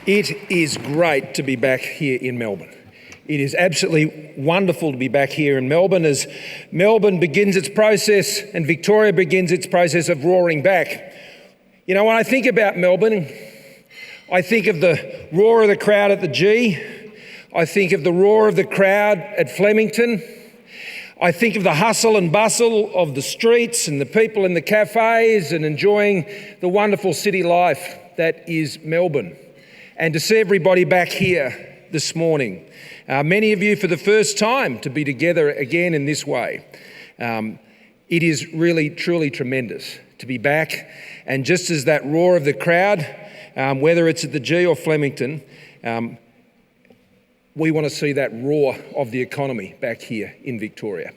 It is great to be back here in Melbourne. It is absolutely wonderful to be back here in Melbourne as Melbourne begins its process and Victoria begins its process of roaring back. You know, when I think about Melbourne, I think of the roar of the crowd at the G. I think of the roar of the crowd at Flemington. I think of the hustle and bustle of the streets and the people in the cafes and enjoying the wonderful city life that is Melbourne. And to see everybody back here this morning, many of you for the first time to be together again in this way. It is really, truly tremendous to be back. And just as that roar of the crowd, whether it's at the G or Flemington, we want to see that roar of the economy back here in Victoria.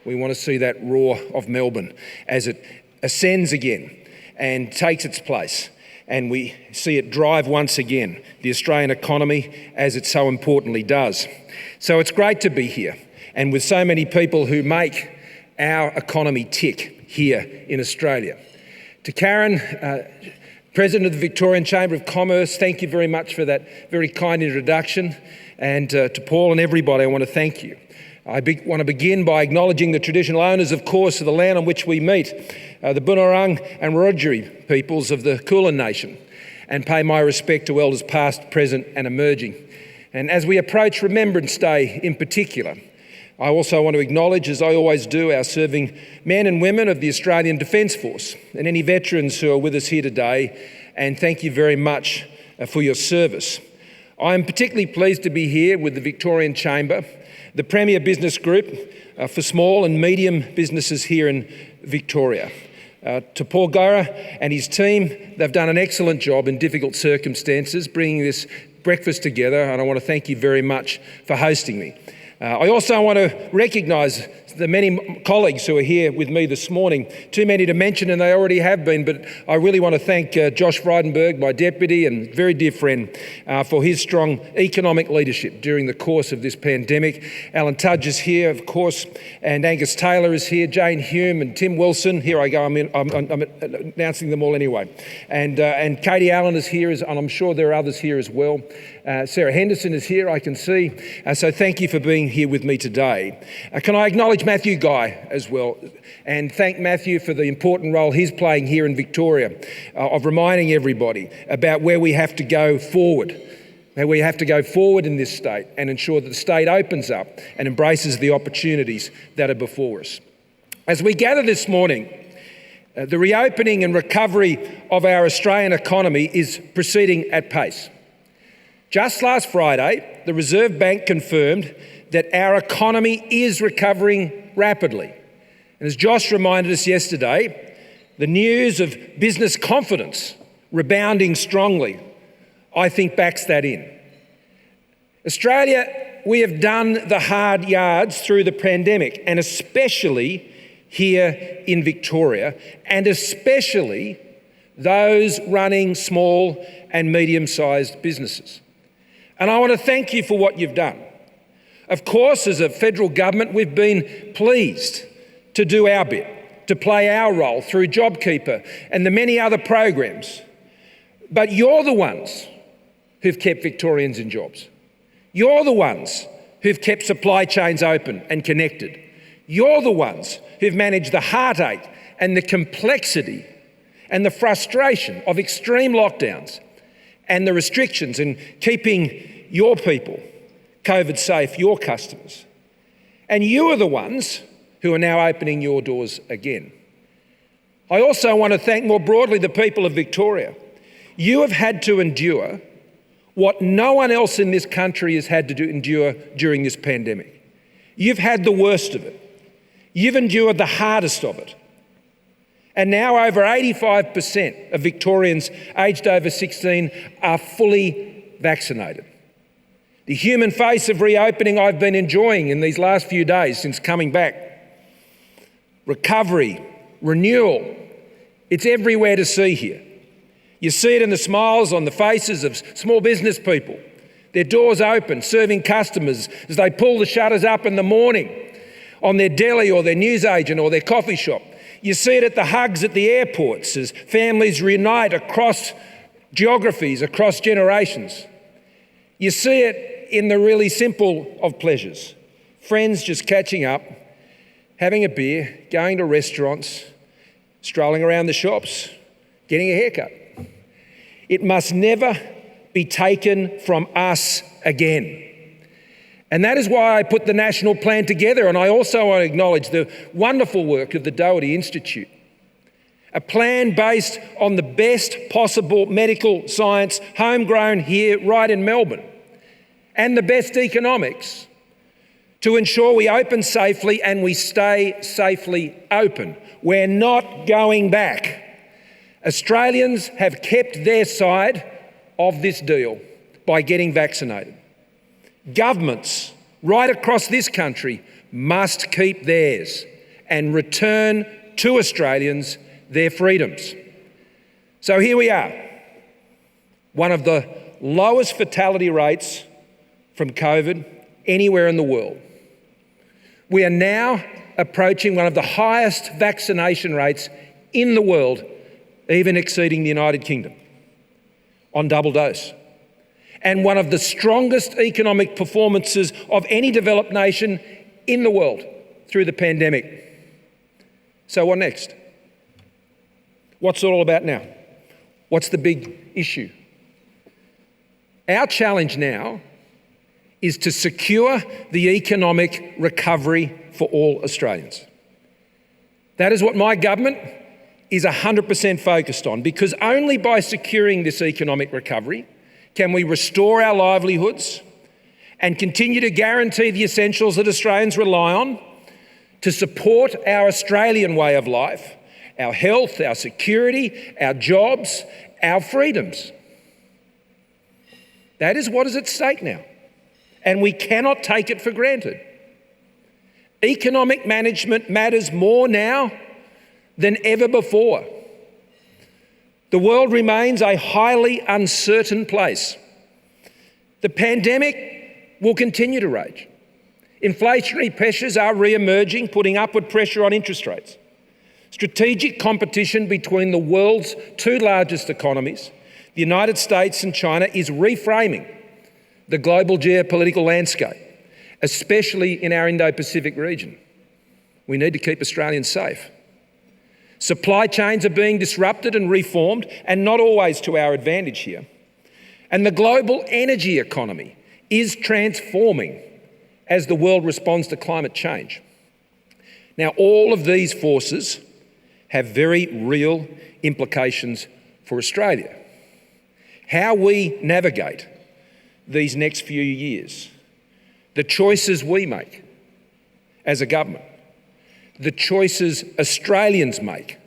We want to see that roar of Melbourne as it ascends again and takes its place. And we see it drive once again the Australian economy as it so importantly does. So it's great to be here and with so many people who make our economy tick here in Australia. To Karen, President of the Victorian Chamber of Commerce, thank you very much for that very kind introduction. And to Paul and everybody, I want to thank you. I want to begin by acknowledging the traditional owners, of course, of the land on which we meet, the Bunurong and Wiradjuri peoples of the Kulin Nation, and pay my respect to elders past, present and emerging. And as we approach Remembrance Day in particular, I also want to acknowledge, as I always do, our serving men and women of the Australian Defence Force and any veterans who are with us here today, and thank you very much for your service. I am particularly pleased to be here with the Victorian Chamber, the premier business group for small and medium businesses here in Victoria. To Paul Gora and his team, they've done an excellent job in difficult circumstances bringing this breakfast together, and I want to thank you very much for hosting me. I also want to recognise the many colleagues who are here with me this morning. Too many to mention, and they already have been, but I really want to thank Josh Frydenberg, my deputy and very dear friend, for his strong economic leadership during the course of this pandemic. Alan Tudge is here, of course, and Angus Taylor is here, Jane Hume and Tim Wilson. Here I go, I'm announcing them all anyway. And Katie Allen is here, and I'm sure there are others here as well. Sarah Henderson is here, I can see. So thank you for being here with me today. Can I acknowledge Matthew Guy as well, and thank Matthew for the important role he's playing here in Victoria of reminding everybody about where we have to go forward. How we have to go forward in this state and ensure that the state opens up and embraces the opportunities that are before us. As we gather this morning, the reopening and recovery of our Australian economy is proceeding at pace. Just last Friday, the Reserve Bank confirmed that our economy is recovering rapidly. And as Josh reminded us yesterday, the news of business confidence rebounding strongly, I think backs that in. Australia, we have done the hard yards through the pandemic, and especially here in Victoria, and especially those running small and medium-sized businesses. And I want to thank you for what you've done. Of course, as a federal government, we've been pleased to do our bit, to play our role through JobKeeper and the many other programs. But you're the ones who've kept Victorians in jobs. You're the ones who've kept supply chains open and connected. You're the ones who've managed the heartache and the complexity and the frustration of extreme lockdowns and the restrictions in keeping your people COVID safe, your customers. And you are the ones who are now opening your doors again. I also want to thank more broadly the people of Victoria. You have had to endure what no one else in this country has had to endure during this pandemic. You've had the worst of it. You've endured the hardest of it. And now over 85% of Victorians aged over 16 are fully vaccinated. The human face of reopening I've been enjoying in these last few days since coming back. Recovery, renewal, it's everywhere to see here. You see it in the smiles on the faces of small business people, their doors open, serving customers as they pull the shutters up in the morning on their deli or their newsagent or their coffee shop. You see it at the hugs at the airports as families reunite across geographies, across generations. You see it in the really simple of pleasures. Friends just catching up, having a beer, going to restaurants, strolling around the shops, getting a haircut. It must never be taken from us again. And that is why I put the national plan together, and I also want to acknowledge the wonderful work of the Doherty Institute. A plan based on the best possible medical science, homegrown here right in Melbourne, and the best economics to ensure we open safely and we stay safely open. We're not going back. Australians have kept their side of this deal by getting vaccinated. Governments right across this country must keep theirs and return to Australians their freedoms. So here we are, one of the lowest fatality rates from COVID anywhere in the world. We are now approaching one of the highest vaccination rates in the world, even exceeding the United Kingdom on double dose. And one of the strongest economic performances of any developed nation in the world through the pandemic. So what next? What's it all about now? What's the big issue? Our challenge now is to secure the economic recovery for all Australians. That is what my government is 100% focused on, because only by securing this economic recovery can we restore our livelihoods and continue to guarantee the essentials that Australians rely on to support our Australian way of life, our health, our security, our jobs, our freedoms. That is what is at stake now, and we cannot take it for granted. Economic management matters more now than ever before. The world remains a highly uncertain place. The pandemic will continue to rage. Inflationary pressures are re-emerging, putting upward pressure on interest rates. Strategic competition between the world's two largest economies, the United States and China, is reframing the global geopolitical landscape, especially in our Indo-Pacific region. We need to keep Australians safe. Supply chains are being disrupted and reformed, and not always to our advantage here. And the global energy economy is transforming as the world responds to climate change. Now, all of these forces have very real implications for Australia. How we navigate these next few years, the choices we make as a government, the choices Australians make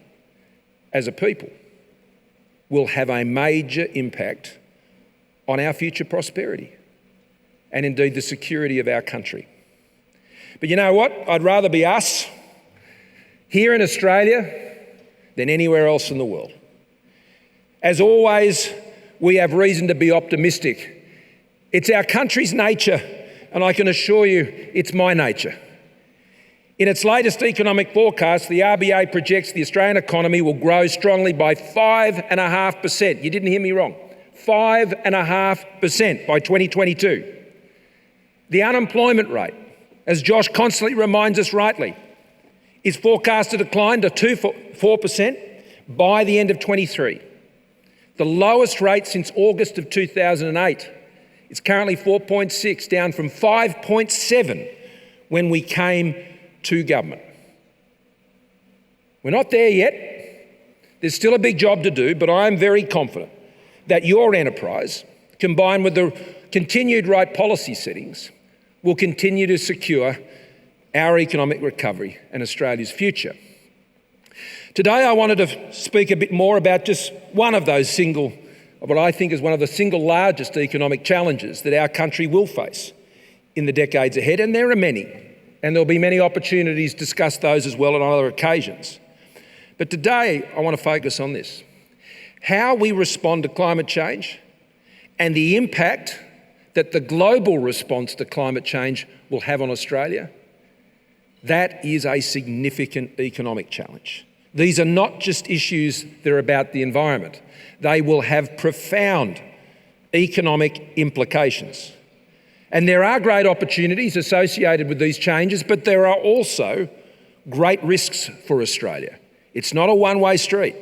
as a people, will have a major impact on our future prosperity and indeed the security of our country. But you know what? I'd rather be us here in Australia than anywhere else in the world. As always, we have reason to be optimistic. It's our country's nature, and I can assure you it's my nature. In its latest economic forecast, the RBA projects the Australian economy will grow strongly by 5.5%. You didn't hear me wrong. 5.5% by 2022. The unemployment rate, as Josh constantly reminds us rightly, is forecast to decline to 4% by the end of 23. The lowest rate since August of 2008. It's currently 4.6, down from 5.7 when we came to government. We're not there yet. There's still a big job to do, but I am very confident that your enterprise, combined with the continued right policy settings, will continue to secure our economic recovery and Australia's future. Today I wanted to speak a bit more about just one of those what I think is one of the single largest economic challenges that our country will face in the decades ahead, and there are many, and there'll be many opportunities to discuss those as well on other occasions. But today I want to focus on this: how we respond to climate change and the impact that the global response to climate change will have on Australia. That is a significant economic challenge. These are not just issues that are about the environment. They will have profound economic implications. And there are great opportunities associated with these changes, but there are also great risks for Australia. It's not a one-way street.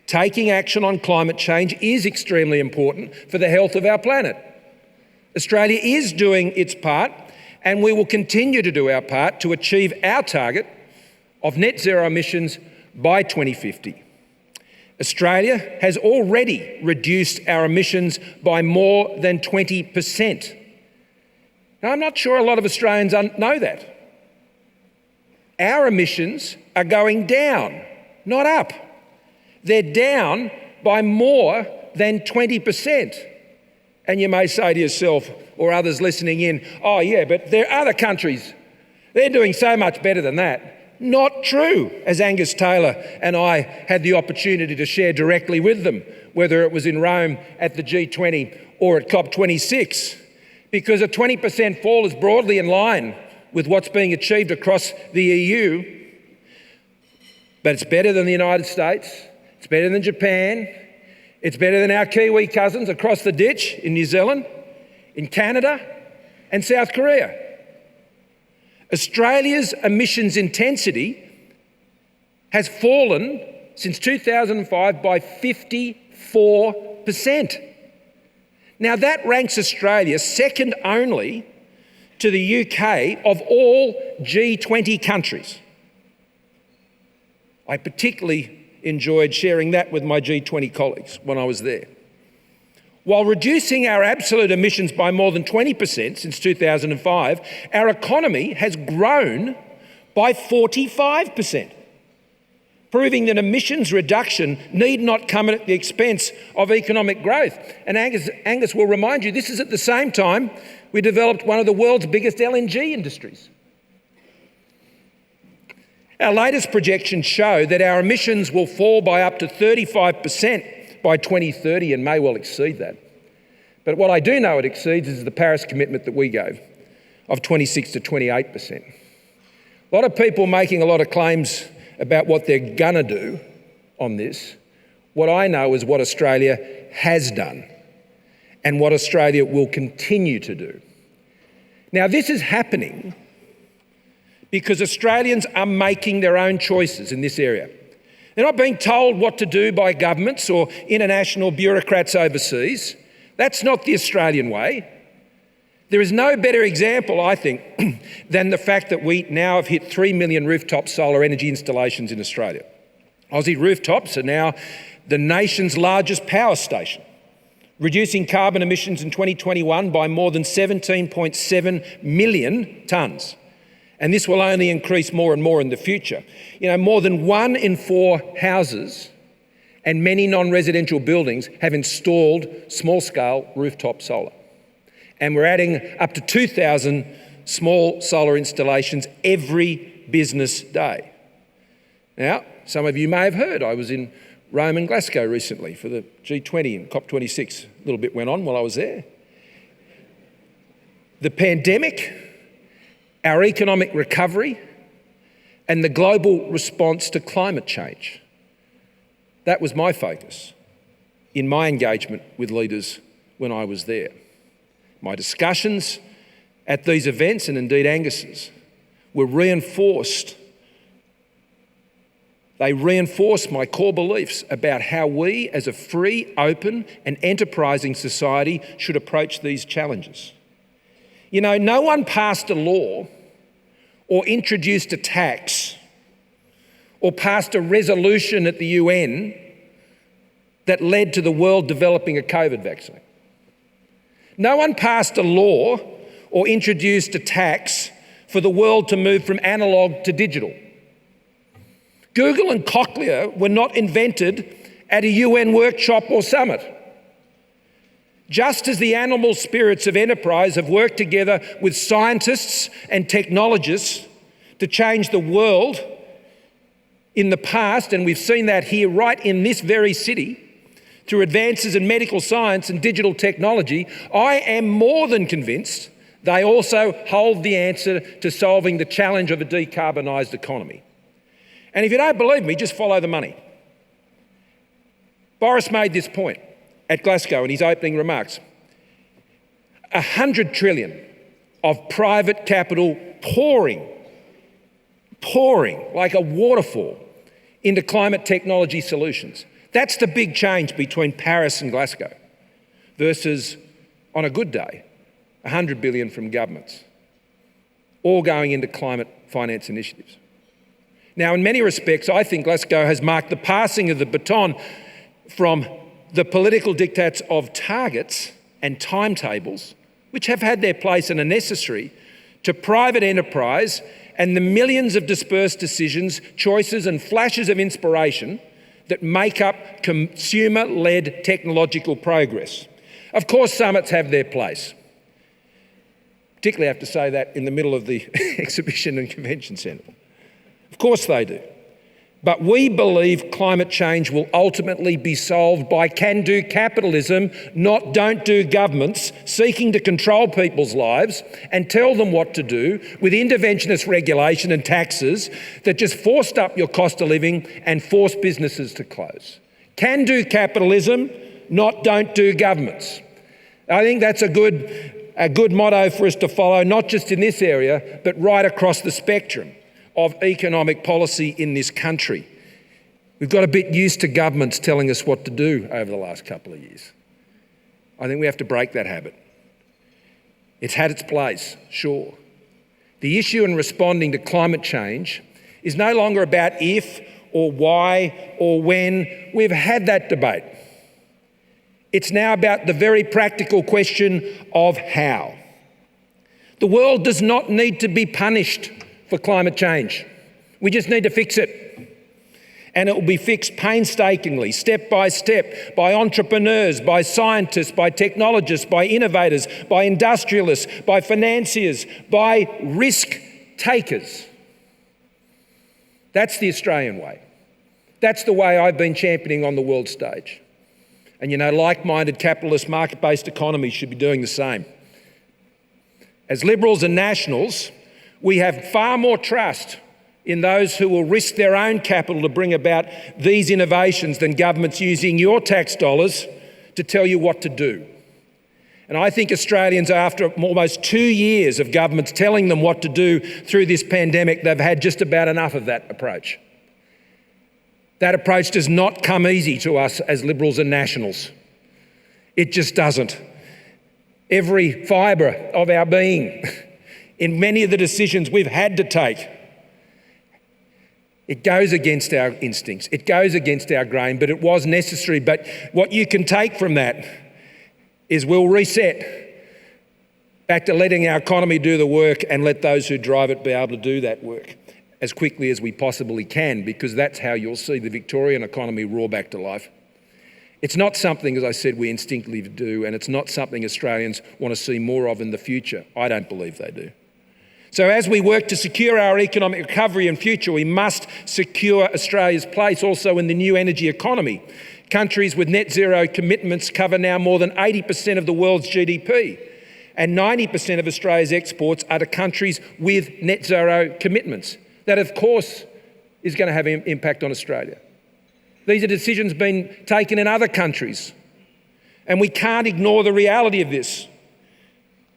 Taking action on climate change is extremely important for the health of our planet. Australia is doing its part, and we will continue to do our part to achieve our target of net zero emissions by 2050. Australia has already reduced our emissions by more than 20%. Now, I'm not sure a lot of Australians know that. Our emissions are going down, not up. They're down by more than 20%. And you may say to yourself, or others listening in, oh yeah, but there are other countries, they're doing so much better than that. Not true, as Angus Taylor and I had the opportunity to share directly with them, whether it was in Rome at the G20 or at COP26, because a 20% fall is broadly in line with what's being achieved across the EU, but it's better than the United States, it's better than Japan, it's better than our Kiwi cousins across the ditch in New Zealand, in Canada and South Korea. Australia's emissions intensity has fallen since 2005 by 54%. Now that ranks Australia second only to the UK of all G20 countries. I particularly enjoyed sharing that with my G20 colleagues when I was there. While reducing our absolute emissions by more than 20% since 2005, our economy has grown by 45%, proving that emissions reduction need not come at the expense of economic growth. And Angus will remind you, this is at the same time we developed one of the world's biggest LNG industries. Our latest projections show that our emissions will fall by up to 35% by 2030 and may well exceed that. But what I do know it exceeds is the Paris commitment that we gave of 26 to 28%. A lot of people making a lot of claims about what they're gonna do on this. What I know is what Australia has done and what Australia will continue to do. Now, this is happening because Australians are making their own choices in this area. They're not being told what to do by governments or international bureaucrats overseas. That's not the Australian way. There is no better example, I think, than the fact that we now have hit 3 million rooftop solar energy installations in Australia. Aussie rooftops are now the nation's largest power station, reducing carbon emissions in 2021 by more than 17.7 million tonnes. And this will only increase more and more in the future. You know, more than 1 in 4 houses and many non-residential buildings have installed small-scale rooftop solar. And we're adding up to 2,000 small solar installations every business day. Now, some of you may have heard, I was in Rome and Glasgow recently for the G20 and COP26. A little bit went on while I was there. The pandemic, our economic recovery, and the global response to climate change. That was my focus in my engagement with leaders when I was there. My discussions at these events, and indeed Angus's, were reinforced. They reinforced my core beliefs about how we as a free, open and enterprising society should approach these challenges. You know, no one passed a law or introduced a tax or passed a resolution at the UN that led to the world developing a COVID vaccine. No one passed a law or introduced a tax for the world to move from analogue to digital. Google and Cochlear were not invented at a UN workshop or summit. Just as the animal spirits of enterprise have worked together with scientists and technologists to change the world in the past, and we've seen that here right in this very city, through advances in medical science and digital technology, I am more than convinced they also hold the answer to solving the challenge of a decarbonised economy. And if you don't believe me, just follow the money. Boris made this point. at Glasgow in his opening remarks. 100 trillion of private capital pouring like a waterfall into climate technology solutions. That's the big change between Paris and Glasgow versus, on a good day, 100 billion from governments, all going into climate finance initiatives. Now, in many respects, I think Glasgow has marked the passing of the baton from the political diktats of targets and timetables, which have had their place and are necessary, to private enterprise and the millions of dispersed decisions, choices and flashes of inspiration that make up consumer-led technological progress. Of course, summits have their place. Particularly I have to say that in the middle of the exhibition and convention centre. Of course they do. But we believe climate change will ultimately be solved by can-do capitalism, not don't-do governments seeking to control people's lives and tell them what to do with interventionist regulation and taxes that just forced up your cost of living and force businesses to close. Can-do capitalism, not don't-do governments. I think that's a good motto for us to follow, not just in this area, but right across the spectrum of economic policy in this country. We've got a bit used to governments telling us what to do over the last couple of years. I think we have to break that habit. It's had its place, sure. The issue in responding to climate change is no longer about if or why or when. We've had that debate. It's now about the very practical question of how. The world does not need to be punished for climate change. We just need to fix it. And it will be fixed painstakingly, step by step, by entrepreneurs, by scientists, by technologists, by innovators, by industrialists, by financiers, by risk takers. That's the Australian way. That's the way I've been championing on the world stage. And you know, like-minded capitalist market-based economies should be doing the same. As Liberals and Nationals, we have far more trust in those who will risk their own capital to bring about these innovations than governments using your tax dollars to tell you what to do. And I think Australians, after almost 2 years of governments telling them what to do through this pandemic, they've had just about enough of that approach. That approach does not come easy to us as Liberals and Nationals. It just doesn't. Every fibre of our being, in many of the decisions we've had to take, it goes against our instincts, it goes against our grain, but it was necessary. But what you can take from that is we'll reset back to letting our economy do the work and let those who drive it be able to do that work as quickly as we possibly can, because that's how you'll see the Victorian economy roar back to life. It's not something, as I said, we instinctively do, and it's not something Australians want to see more of in the future. I don't believe they do. So as we work to secure our economic recovery and future, we must secure Australia's place also in the new energy economy. Countries with net zero commitments cover now more than 80% of the world's GDP, and 90% of Australia's exports are to countries with net zero commitments. That, of course, is going to have an impact on Australia. These are decisions being taken in other countries, and we can't ignore the reality of this.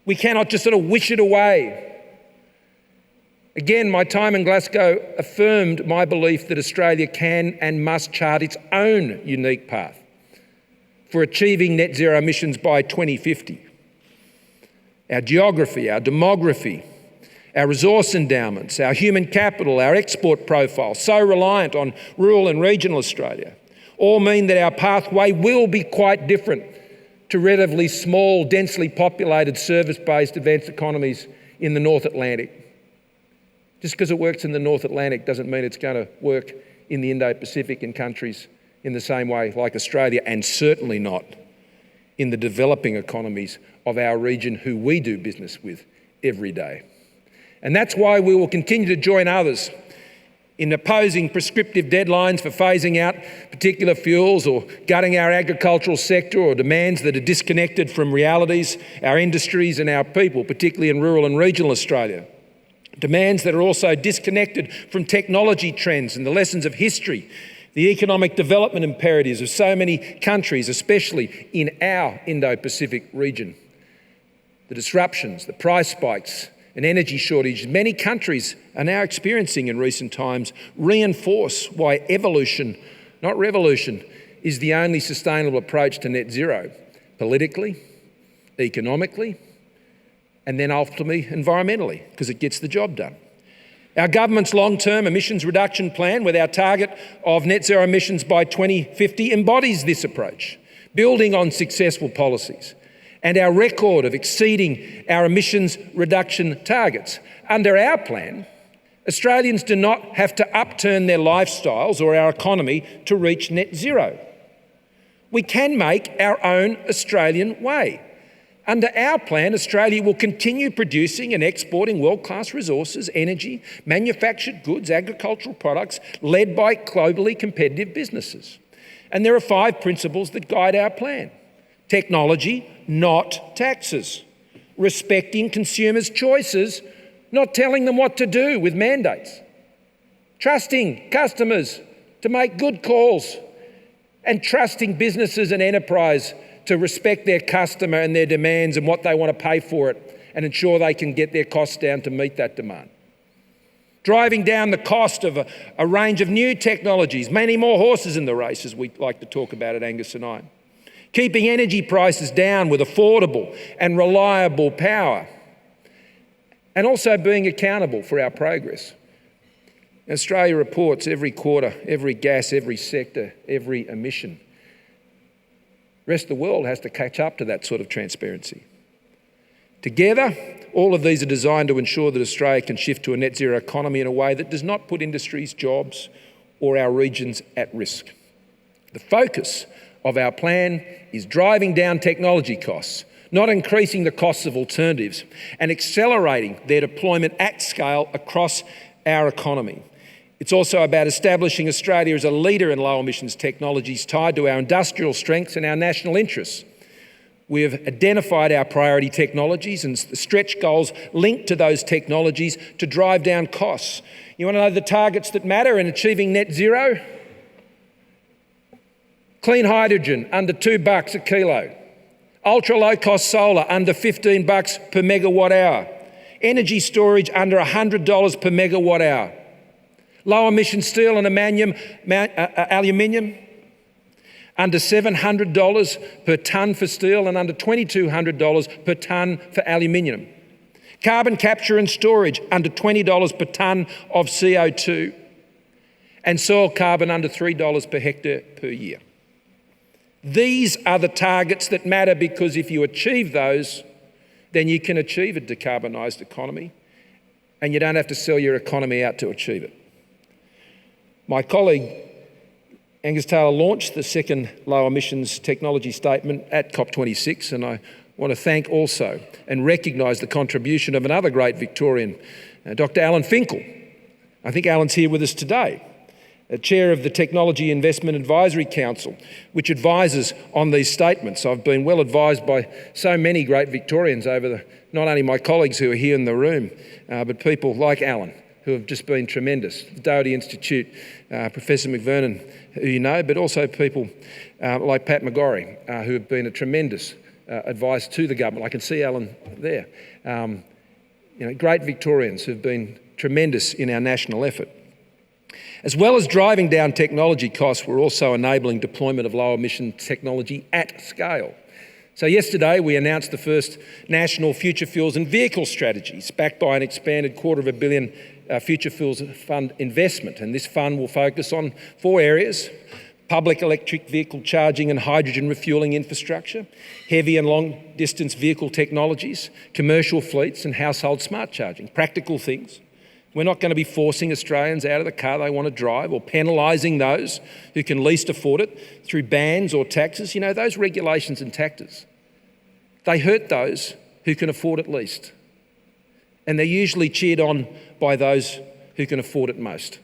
We cannot just sort of wish it away. Again, my time in Glasgow affirmed my belief that Australia can and must chart its own unique path for achieving net zero emissions by 2050. Our geography, our demography, our resource endowments, our human capital, our export profile, so reliant on rural and regional Australia, all mean that our pathway will be quite different to relatively small, densely populated, service-based advanced economies in the North Atlantic. Just because it works in the North Atlantic doesn't mean it's going to work in the Indo-Pacific and countries in the same way like Australia, and certainly not in the developing economies of our region who we do business with every day. And that's why we will continue to join others in opposing prescriptive deadlines for phasing out particular fuels or gutting our agricultural sector, or demands that are disconnected from realities, our industries and our people, particularly in rural and regional Australia. Demands that are also disconnected from technology trends and the lessons of history The economic development imperatives of so many countries, especially in our Indo-Pacific region. The disruptions, the price spikes and energy shortages many countries are now experiencing in recent times reinforce why evolution, not revolution, is the only sustainable approach to net zero, politically, economically, and then ultimately environmentally, because it gets the job done. Our government's long-term emissions reduction plan with our target of net zero emissions by 2050 embodies this approach, building on successful policies. And our record of exceeding our emissions reduction targets. Under our plan, Australians do not have to upturn their lifestyles or our economy to reach net zero. We can make our own Australian way. Under our plan, Australia will continue producing and exporting world-class resources, energy, manufactured goods, agricultural products, led by globally competitive businesses. And there are 5 principles that guide our plan. Technology, not taxes. Respecting consumers' choices, not telling them what to do with mandates. Trusting customers to make good calls and trusting businesses and enterprise to respect their customer and their demands and what they want to pay for it and ensure they can get their costs down to meet that demand. Driving down the cost of a range of new technologies, many more horses in the race, as we like to talk about at Angus and I. Keeping energy prices down with affordable and reliable power, and also being accountable for our progress. Australia reports every quarter, every gas, every sector, every emission. The rest of the world has to catch up to that sort of transparency. Together, all of these are designed to ensure that Australia can shift to a net zero economy in a way that does not put industries, jobs, or our regions at risk. The focus of our plan is driving down technology costs, not increasing the costs of alternatives, and accelerating their deployment at scale across our economy. It's also about establishing Australia as a leader in low emissions technologies tied to our industrial strengths and our national interests. We have identified our priority technologies and the stretch goals linked to those technologies to drive down costs. You want to know the targets that matter in achieving net zero? Clean hydrogen, under $2 a kilo. Ultra low cost solar, under $15 per megawatt hour. Energy storage, under $100 per megawatt hour. Low emission steel and aluminium, under $700 per tonne for steel and under $2,200 per tonne for aluminium. Carbon capture and storage, under $20 per tonne of CO2. And soil carbon, under $3 per hectare per year. These are the targets that matter, because if you achieve those, then you can achieve a decarbonised economy and you don't have to sell your economy out to achieve it. My colleague Angus Taylor launched the second low emissions technology statement at COP26, and I want to thank also and recognise the contribution of another great Victorian, Dr. Alan Finkel. I think Alan's here with us today. Chair of the Technology Investment Advisory Council, which advises on these statements. I've been well advised by so many great Victorians not only my colleagues who are here in the room, but people like Alan, who have just been tremendous. The Doherty Institute, Professor McVernon, who you know, but also people like Pat McGorry, who have been a tremendous advice to the government. I can see Alan there. Great Victorians who've been tremendous in our national effort. As well as driving down technology costs, we're also enabling deployment of low emission technology at scale. So yesterday we announced the first national future fuels and vehicle strategies backed by an expanded $250 million future fuels fund investment. And this fund will focus on 4 areas: public electric vehicle charging and hydrogen refuelling infrastructure, heavy and long distance vehicle technologies, commercial fleets and household smart charging. Practical things. We're not going to be forcing Australians out of the car they want to drive or penalising those who can least afford it through bans or taxes. You know, those regulations and taxes, they hurt those who can afford it least. And they're usually cheered on by those who can afford it most.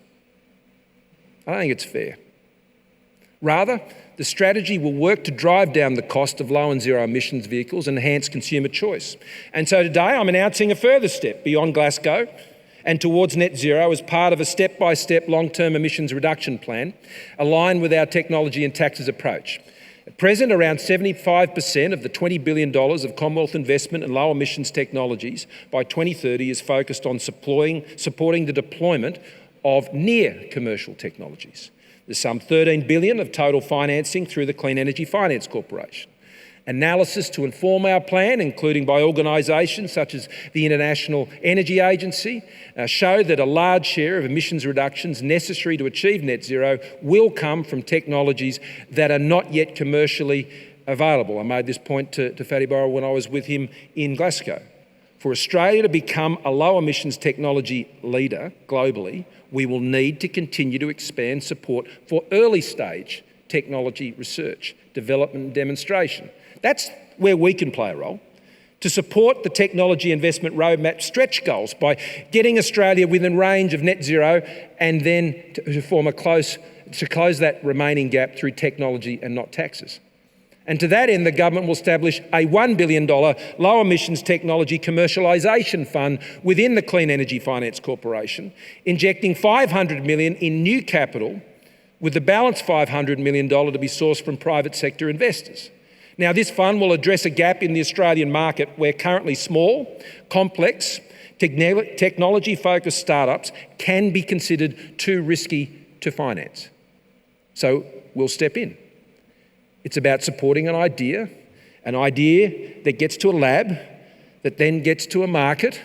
I don't think it's fair. Rather, the strategy will work to drive down the cost of low and zero emissions vehicles and enhance consumer choice. And so today I'm announcing a further step beyond Glasgow and towards net zero as part of a step-by-step long-term emissions reduction plan aligned with our technology and taxes approach. At present, around 75% of the $20 billion of Commonwealth investment in low emissions technologies by 2030 is focused on supporting the deployment of near commercial technologies. There's some $13 billion of total financing through the Clean Energy Finance Corporation. Analysis to inform our plan, including by organisations such as the International Energy Agency, show that a large share of emissions reductions necessary to achieve net zero will come from technologies that are not yet commercially available. I made this point to Fatty Burrell when I was with him in Glasgow. For Australia to become a low emissions technology leader globally, we will need to continue to expand support for early stage technology research, development and demonstration. That's where we can play a role, to support the technology investment roadmap stretch goals by getting Australia within range of net zero and then to close that remaining gap through technology and not taxes. And to that end, the government will establish a $1 billion low emissions technology commercialisation fund within the Clean Energy Finance Corporation, injecting $500 million in new capital, with the balance $500 million to be sourced from private sector investors. Now, this fund will address a gap in the Australian market where currently small, complex, technology-focused startups can be considered too risky to finance. So we'll step in. It's about supporting an idea that gets to a lab, that then gets to a market,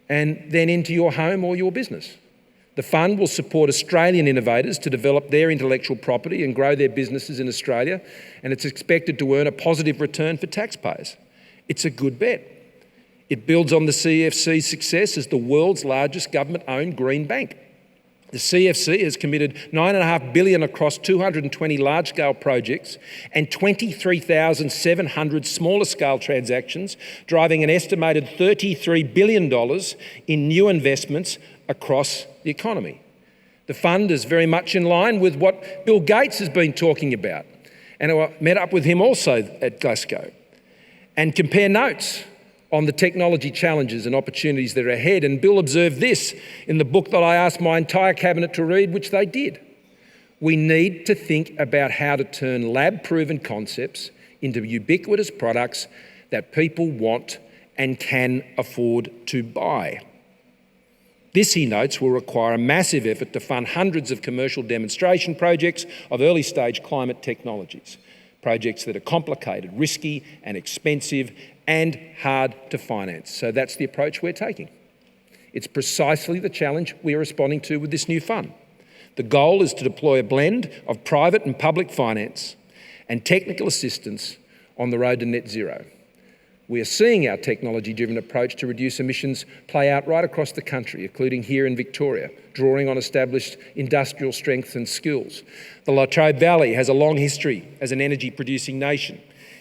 and then into your home or your business. The fund will support Australian innovators to develop their intellectual property and grow their businesses in Australia, and it's expected to earn a positive return for taxpayers. It's a good bet. It builds on the CEFC's success as the world's largest government-owned green bank. The CFC has committed $9.5 billion across 220 large-scale projects and 23,700 smaller-scale transactions, driving an estimated $33 billion in new investments across the economy. The fund is very much in line with what Bill Gates has been talking about, and I met up with him also at Glasgow, and compare notes on the technology challenges and opportunities that are ahead. And Bill observed this in the book that I asked my entire cabinet to read, which they did. We need to think about how to turn lab-proven concepts into ubiquitous products that people want and can afford to buy. This, he notes, will require a massive effort to fund hundreds of commercial demonstration projects of early-stage climate technologies, projects that are complicated, risky and expensive and hard to finance. So that's the approach we're taking. It's precisely the challenge we are responding to with this new fund. The goal is to deploy a blend of private and public finance and technical assistance on the road to net zero. We are seeing our technology-driven approach to reduce emissions play out right across the country, including here in Victoria, drawing on established industrial strengths and skills. The Latrobe Valley has a long history as an energy-producing nation.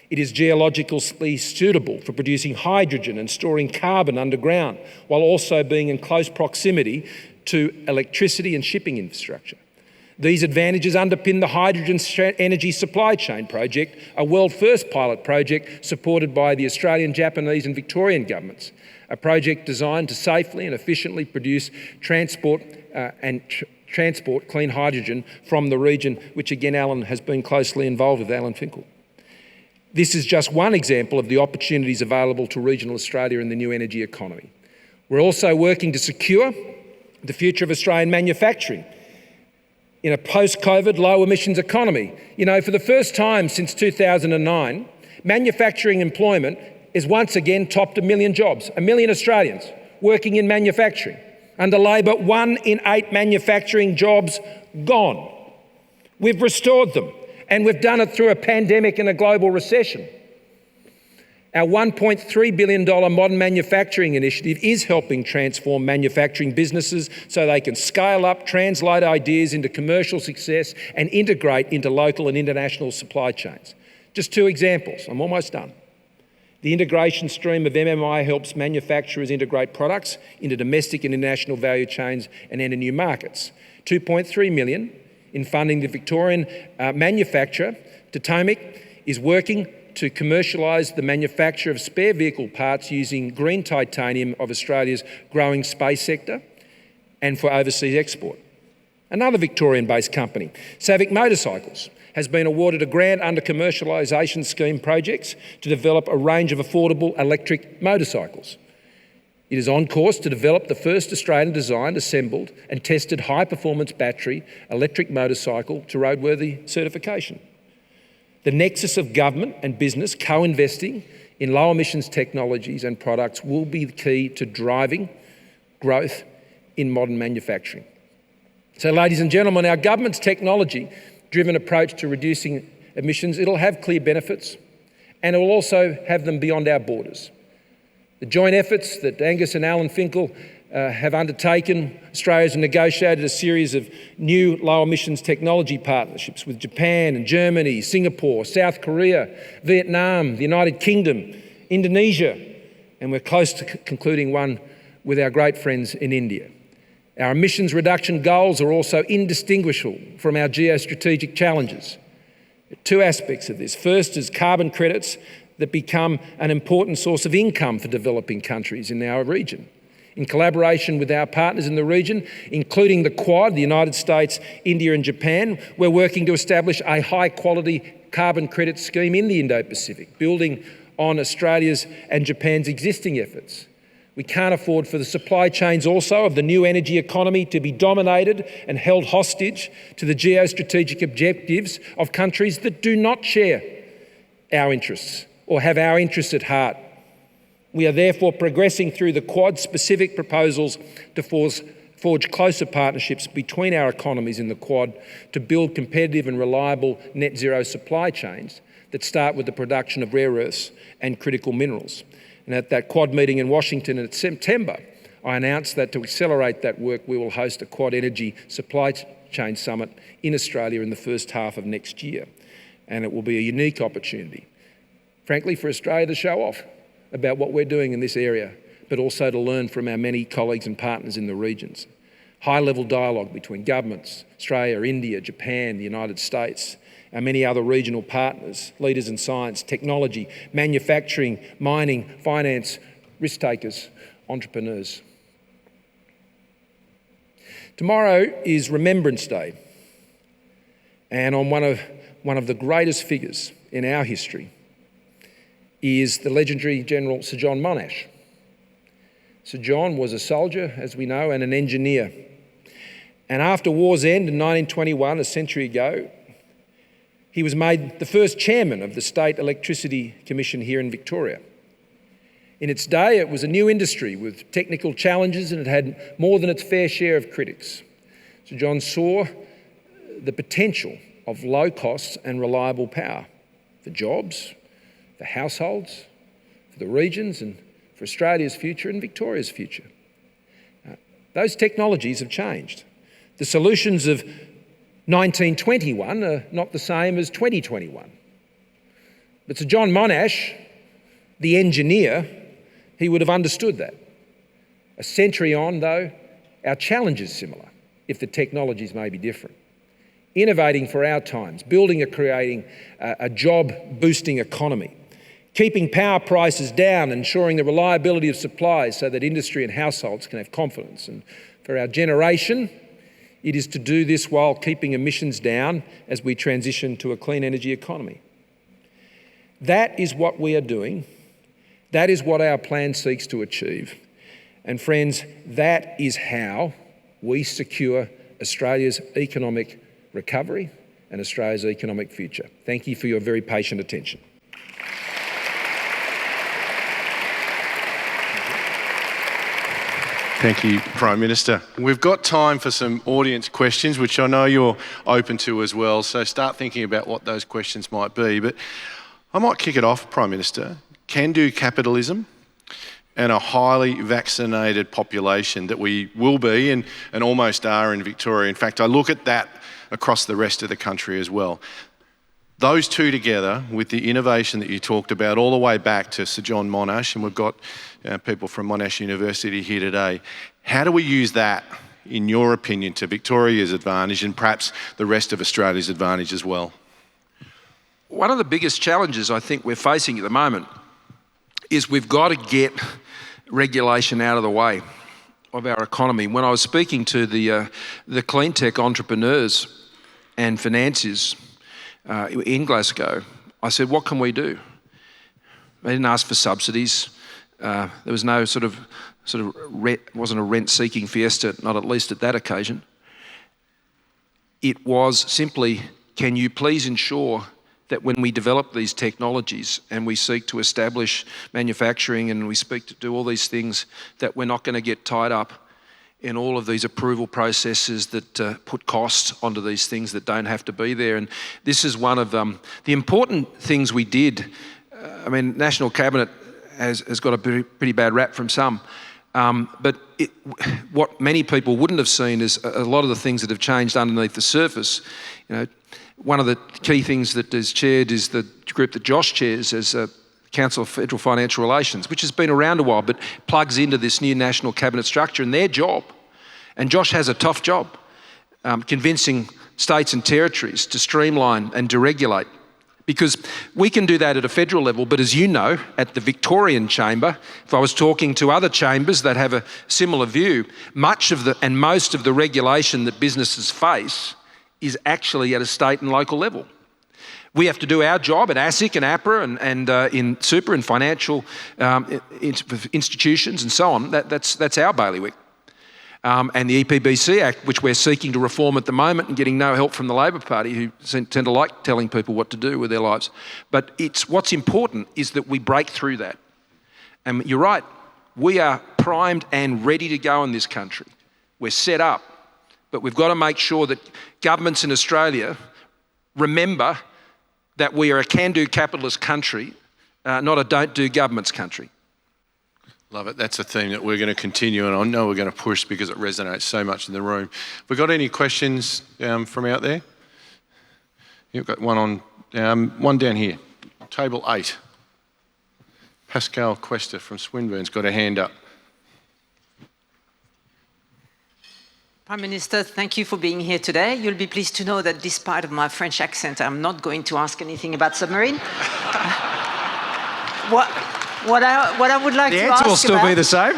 It is geologically suitable for producing hydrogen and storing carbon underground, while also being in close proximity to electricity and shipping infrastructure. These advantages underpin the Hydrogen Energy Supply Chain Project, a world-first pilot project supported by the Australian, Japanese and Victorian governments, a project designed to safely and efficiently produce transport clean hydrogen from the region, which again Alan has been closely involved with, Alan Finkel. This is just one example of the opportunities available to regional Australia in the new energy economy. We're also working to secure the future of Australian manufacturing in a post-COVID low emissions economy. You know, for the first time since 2009, manufacturing employment is once again topped 1 million jobs, 1 million Australians working in manufacturing. Under Labor, 1 in 8 manufacturing jobs gone. We've restored them, and we've done it through a pandemic and a global recession. Our $1.3 billion modern manufacturing initiative is helping transform manufacturing businesses so they can scale up, translate ideas into commercial success and integrate into local and international supply chains. Just 2 examples, I'm almost done. The integration stream of MMI helps manufacturers integrate products into domestic and international value chains and enter new markets. $2.3 million in funding the Victorian manufacturer, Tatomic, is working to commercialise the manufacture of spare vehicle parts using green titanium of Australia's growing space sector. and for overseas export. Another Victorian-based company, Savic Motorcycles, has been awarded a grant under commercialisation scheme projects to develop a range of affordable electric motorcycles. It is on course to develop the first Australian designed, assembled and tested high-performance battery electric motorcycle to roadworthy certification. The nexus of government and business co-investing in low emissions technologies and products will be the key to driving growth in modern manufacturing. So, ladies and gentlemen, our government's technology-driven approach to reducing emissions, it'll have clear benefits, and it will also have them beyond our borders. The joint efforts that Angus and Alan Finkel have undertaken, Australia has negotiated a series of new low emissions technology partnerships with Japan and Germany, Singapore, South Korea, Vietnam, the United Kingdom, Indonesia, and we're close to concluding one with our great friends in India. Our emissions reduction goals are also indistinguishable from our geostrategic challenges. Two aspects of this. First is carbon credits that become an important source of income for developing countries in our region. In collaboration with our partners in the region, including the Quad, the United States, India and Japan, we're working to establish a high-quality carbon credit scheme in the Indo-Pacific, building on Australia's and Japan's existing efforts. We can't afford for the supply chains also of the new energy economy to be dominated and held hostage to the geostrategic objectives of countries that do not share our interests or have our interests at heart. We are therefore progressing through the Quad specific proposals to forge closer partnerships between our economies in the Quad to build competitive and reliable net zero supply chains that start with the production of rare earths and critical minerals. And at that Quad meeting in Washington in September, I announced that to accelerate that work, we will host a Quad Energy Supply Chain Summit in Australia in the first half of next year. And it will be a unique opportunity, frankly, for Australia to show off about what we're doing in this area, but also to learn from our many colleagues and partners in the regions. High-level dialogue between governments, Australia, India, Japan, the United States, our many other regional partners, leaders in science, technology, manufacturing, mining, finance, risk takers, entrepreneurs. Tomorrow is Remembrance Day, and on one of the greatest figures in our history is the legendary General Sir John Monash. Sir John was a soldier, as we know, and an engineer. And after war's end in 1921, a century ago, he was made the first chairman of the State Electricity Commission here in Victoria. In its day, it was a new industry with technical challenges, and it had more than its fair share of critics. Sir John saw the potential of low costs and reliable power for jobs, for households, for the regions, and for Australia's future and Victoria's future. Those technologies have changed. The solutions of 1921 are not the same as 2021. But Sir John Monash, the engineer, he would have understood that. A century on, though, our challenge is similar, if the technologies may be different. Innovating for our times, building and creating a job-boosting economy, keeping power prices down, ensuring the reliability of supplies so that industry and households can have confidence. And for our generation, it is to do this while keeping emissions down as we transition to a clean energy economy. That is what we are doing. That is what our plan seeks to achieve. And friends, that is how we secure Australia's economic recovery and Australia's economic future. Thank you for your very patient attention. Thank you, Prime Minister. We've got time for some audience questions, which I know you're open to as well, so start thinking about what those questions might be. But I might kick it off, Prime Minister. Can-do capitalism and a highly vaccinated population that we will be and almost are in Victoria. In fact, I look at that across the rest of the country as well. Those two together with the innovation that you talked about all the way back to Sir John Monash, and we've got people from Monash University here today, how do we use that, in your opinion, to Victoria's advantage and perhaps the rest of Australia's advantage as well? One of the biggest challenges I think we're facing at the moment is we've got to get regulation out of the way. our economy. When I was speaking to the clean tech entrepreneurs and financiers in Glasgow, I said, what can we do? They didn't ask for subsidies. There was no sort of rent, wasn't a rent-seeking fiesta, not at least at that occasion. It was simply, can you please ensure that when we develop these technologies and we seek to establish manufacturing and we seek to do all these things, that we're not going to get tied up in all of these approval processes that put costs onto these things that don't have to be there. And this is one of the important things we did. National Cabinet has got a pretty bad rap from some. But what many people wouldn't have seen is a lot of the things that have changed underneath the surface. One of the key things that is chaired is the group that Josh chairs as Council of Federal Financial Relations, which has been around a while, but plugs into this new national cabinet structure. And their job, and Josh has a tough job, convincing states and territories to streamline and deregulate. Because we can do that at a federal level, but as you know, at the Victorian Chamber, if I was talking to other chambers that have a similar view, most of the regulation that businesses face is actually at a state and local level. We have to do our job at ASIC and APRA and in super and financial institutions and so on. That's our bailiwick. And the EPBC Act, which we're seeking to reform at the moment and getting no help from the Labor Party, who tend to like telling people what to do with their lives. But what's important is that we break through that. And you're right, we are primed and ready to go in this country. We're set up, but we've got to make sure that governments in Australia remember that we are a can-do capitalist country, not a don't-do governments country. Love it. That's a theme that we're going to continue, and I know we're going to push because it resonates so much in the room. Have we got any questions from out there? You've got one down here, table 8. Pascal Questa from Swinburne's got a hand up. Prime Minister, thank you for being here today. You'll be pleased to know that despite of my French accent, I'm not going to ask anything about submarine. What I would like to ask about... The answer will still be the same.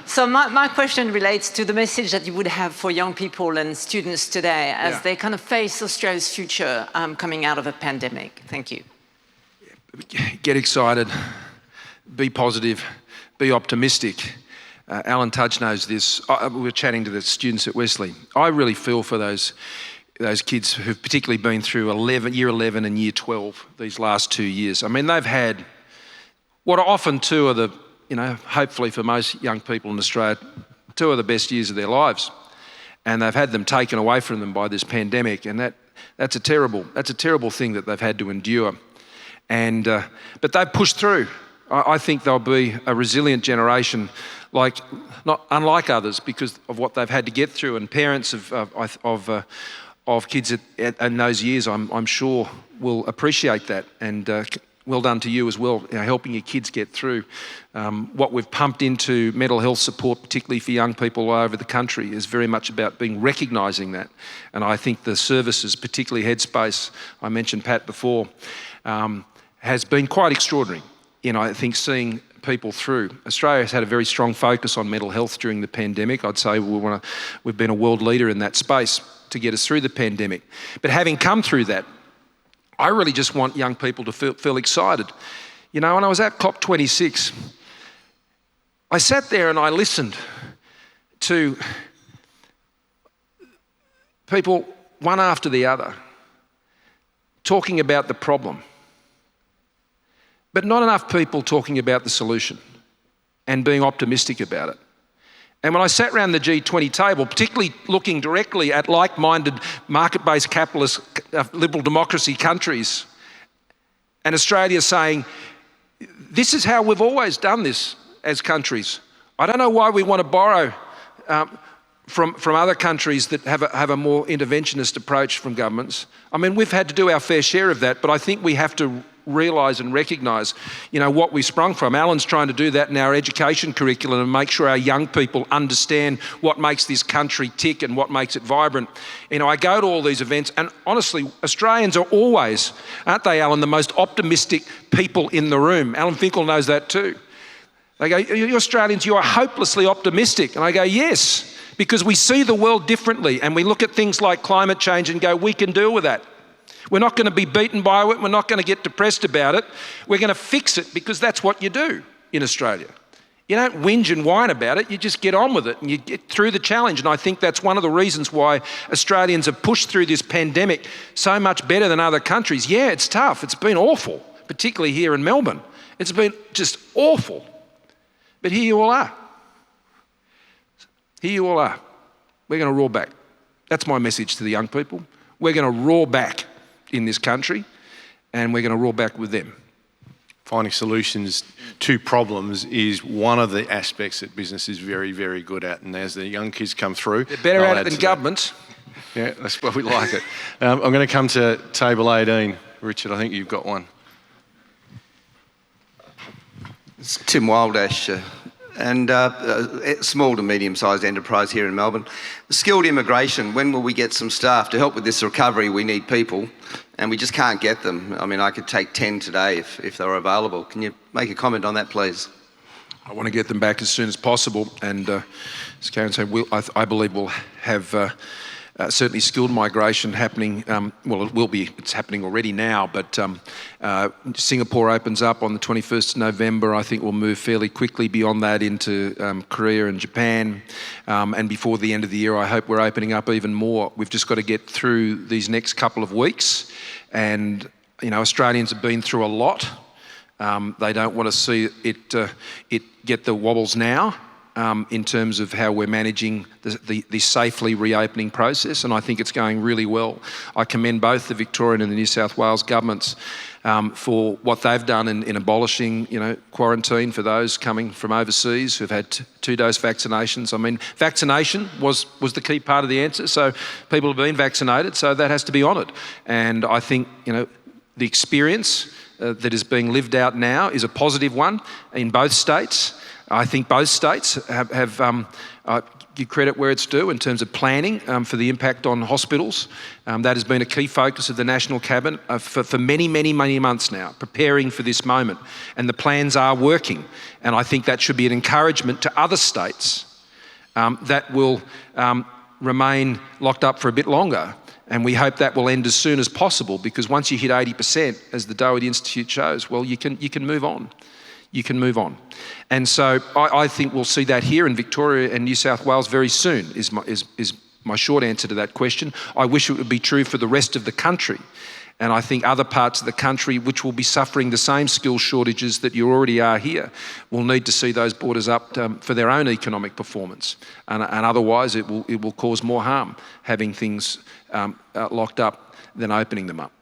So my question relates to the message that you would have for young people and students today as they kind of face Australia's future coming out of a pandemic. Thank you. Get excited, be positive, be optimistic. Alan Tudge knows this. We were chatting to the students at Wesley. I really feel for those kids who've particularly been through year 11 and year 12 these last 2 years. They've had what are often two of the, hopefully for most young people in Australia, two of the best years of their lives. And they've had them taken away from them by this pandemic. And that's a terrible thing that they've had to endure. And but they've pushed through. I think they'll be a resilient generation, unlike others, because of what they've had to get through. And parents of kids in those years, I'm sure, will appreciate that. And well done to you as well, helping your kids get through. What we've pumped into mental health support, particularly for young people all over the country, is very much about recognising that. And I think the services, particularly Headspace, I mentioned Pat before, has been quite extraordinary. I think seeing people through. Australia has had a very strong focus on mental health during the pandemic. I'd say we've been a world leader in that space to get us through the pandemic. But having come through that, I really just want young people to feel excited. When I was at COP26, I sat there and I listened to people, one after the other, talking about the problem. But not enough people talking about the solution and being optimistic about it. And when I sat around the G20 table, particularly looking directly at like-minded, market-based capitalist, liberal democracy countries, and Australia saying, this is how we've always done this as countries. I don't know why we want to borrow from other countries that have a more interventionist approach from governments. We've had to do our fair share of that, but I think we have to realise and recognise, what we sprung from. Alan's trying to do that in our education curriculum and make sure our young people understand what makes this country tick and what makes it vibrant. I go to all these events and honestly, Australians are always, aren't they, Alan, the most optimistic people in the room? Alan Finkel knows that too. They go, you Australians, you are hopelessly optimistic. And I go, yes, because we see the world differently and we look at things like climate change and go, we can deal with that. We're not going to be beaten by it. We're not going to get depressed about it. We're going to fix it because that's what you do in Australia. You don't whinge and whine about it. You just get on with it and you get through the challenge. And I think that's one of the reasons why Australians have pushed through this pandemic so much better than other countries. Yeah, it's tough. It's been awful, particularly here in Melbourne. It's been just awful. But here you all are. Here you all are. We're going to roar back. That's my message to the young people. We're going to roar back in this country and we're going to roar back with them. Finding solutions to problems is one of the aspects that business is very, very good at. And as the young kids come through... They're better at it than government. Yeah, that's why we like it. I'm going to come to table 18. Richard, I think you've got one. It's Tim Wildash, and small to medium-sized enterprise here in Melbourne. Skilled immigration, when will we get some staff? To help with this recovery, we need people, and we just can't get them. I mean, I could take 10 today if they were available. Can you make a comment on that, please? I want to get them back as soon as possible, and as Karen said, I believe we'll have certainly skilled migration happening. Well, it will be. It's happening already now, but Singapore opens up on the 21st of November. I think we'll move fairly quickly beyond that into Korea and Japan, and before the end of the year, I hope we're opening up even more. We've just got to get through these next couple of weeks, and Australians have been through a lot. They don't want to see it get the wobbles now. In terms of how we're managing the safely reopening process, and I think it's going really well. I commend both the Victorian and the New South Wales governments for what they've done in abolishing, quarantine for those coming from overseas who've had two-dose vaccinations. I mean, vaccination was the key part of the answer, so people have been vaccinated, so that has to be honoured. And I think, the experience that is being lived out now is a positive one in both states. I think both states have give credit where it's due in terms of planning for the impact on hospitals. That has been a key focus of the National Cabinet for many, many, many months now, preparing for this moment. And the plans are working. And I think that should be an encouragement to other states that will remain locked up for a bit longer. And we hope that will end as soon as possible, because once you hit 80%, as the Doherty Institute shows, well, you can move on. You can move on. And so I think we'll see that here in Victoria and New South Wales very soon, is my short answer to that question. I wish it would be true for the rest of the country. And I think other parts of the country, which will be suffering the same skill shortages that you already are here, will need to see those borders up for their own economic performance. And otherwise it will cause more harm having things locked up than opening them up.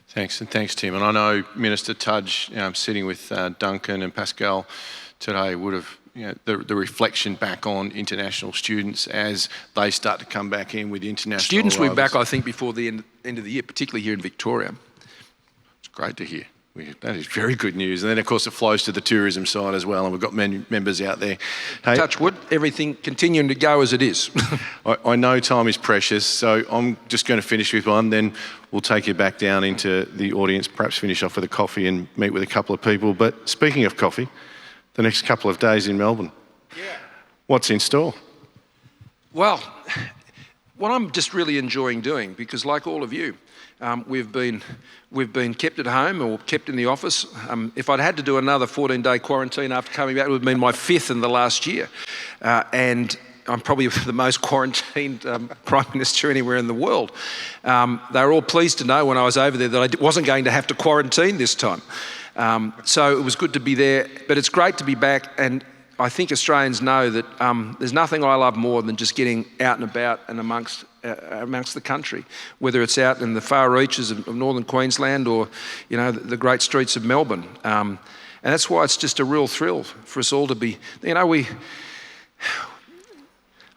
Thanks, and thanks, Tim. And I know Minister Tudge, sitting with Duncan and Pascal today, would have, the reflection back on international students as they start to come back in with international students will be arrivals. back, I think, before the end of the year, particularly here in Victoria. It's great to hear. That is very good news. And then, of course, it flows to the tourism side as well, and we've got many members out there. Hey, touch wood, everything continuing to go as it is. I know time is precious, so I'm just going to finish with one, then we'll take you back down into the audience, perhaps finish off with a coffee and meet with a couple of people. But speaking of coffee, the next couple of days in Melbourne, what's in store? Well, what I'm just really enjoying doing, because like all of you, we've been kept at home or kept in the office. If I'd had to do another 14-day quarantine after coming back, it would have been my 5th in the last year. And I'm probably the most quarantined Prime Minister anywhere in the world. They were all pleased to know when I was over there that I wasn't going to have to quarantine this time. So it was good to be there, but it's great to be back. And I think Australians know that there's nothing I love more than just getting out and about and amongst the country, whether it's out in the far reaches of northern Queensland or, the great streets of Melbourne. And that's why it's just a real thrill for us all to be,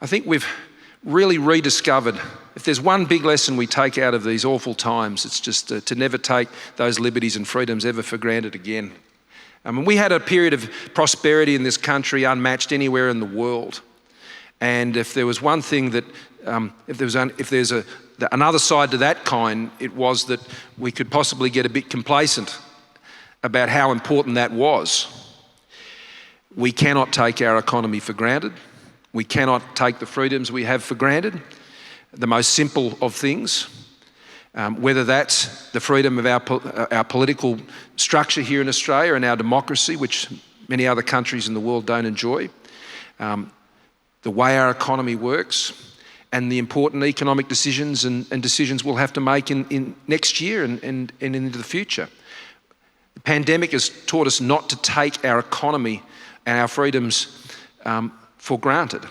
I think we've really rediscovered, if there's one big lesson we take out of these awful times, it's just to never take those liberties and freedoms ever for granted again. We had a period of prosperity in this country unmatched anywhere in the world. And if there was one thing that, if there's another side to that coin, it was that we could possibly get a bit complacent about how important that was. We cannot take our economy for granted. We cannot take the freedoms we have for granted. The most simple of things, whether that's the freedom of our political structure here in Australia and our democracy, which many other countries in the world don't enjoy, the way our economy works, and the important economic decisions and decisions we'll have to make in next year and into the future. The pandemic has taught us not to take our economy and our freedoms for granted.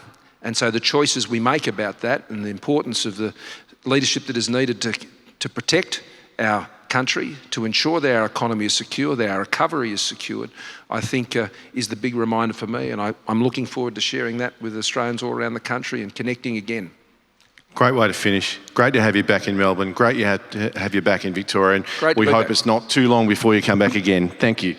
And so the choices we make about that and the importance of the leadership that is needed to protect our country, to ensure that our economy is secure, that our recovery is secured, I think is the big reminder for me. And I'm looking forward to sharing that with Australians all around the country and connecting again. Great way to finish. Great to have you back in Melbourne. Great to have you back in Victoria. And we hope it's not too long before you come back again. Thank you.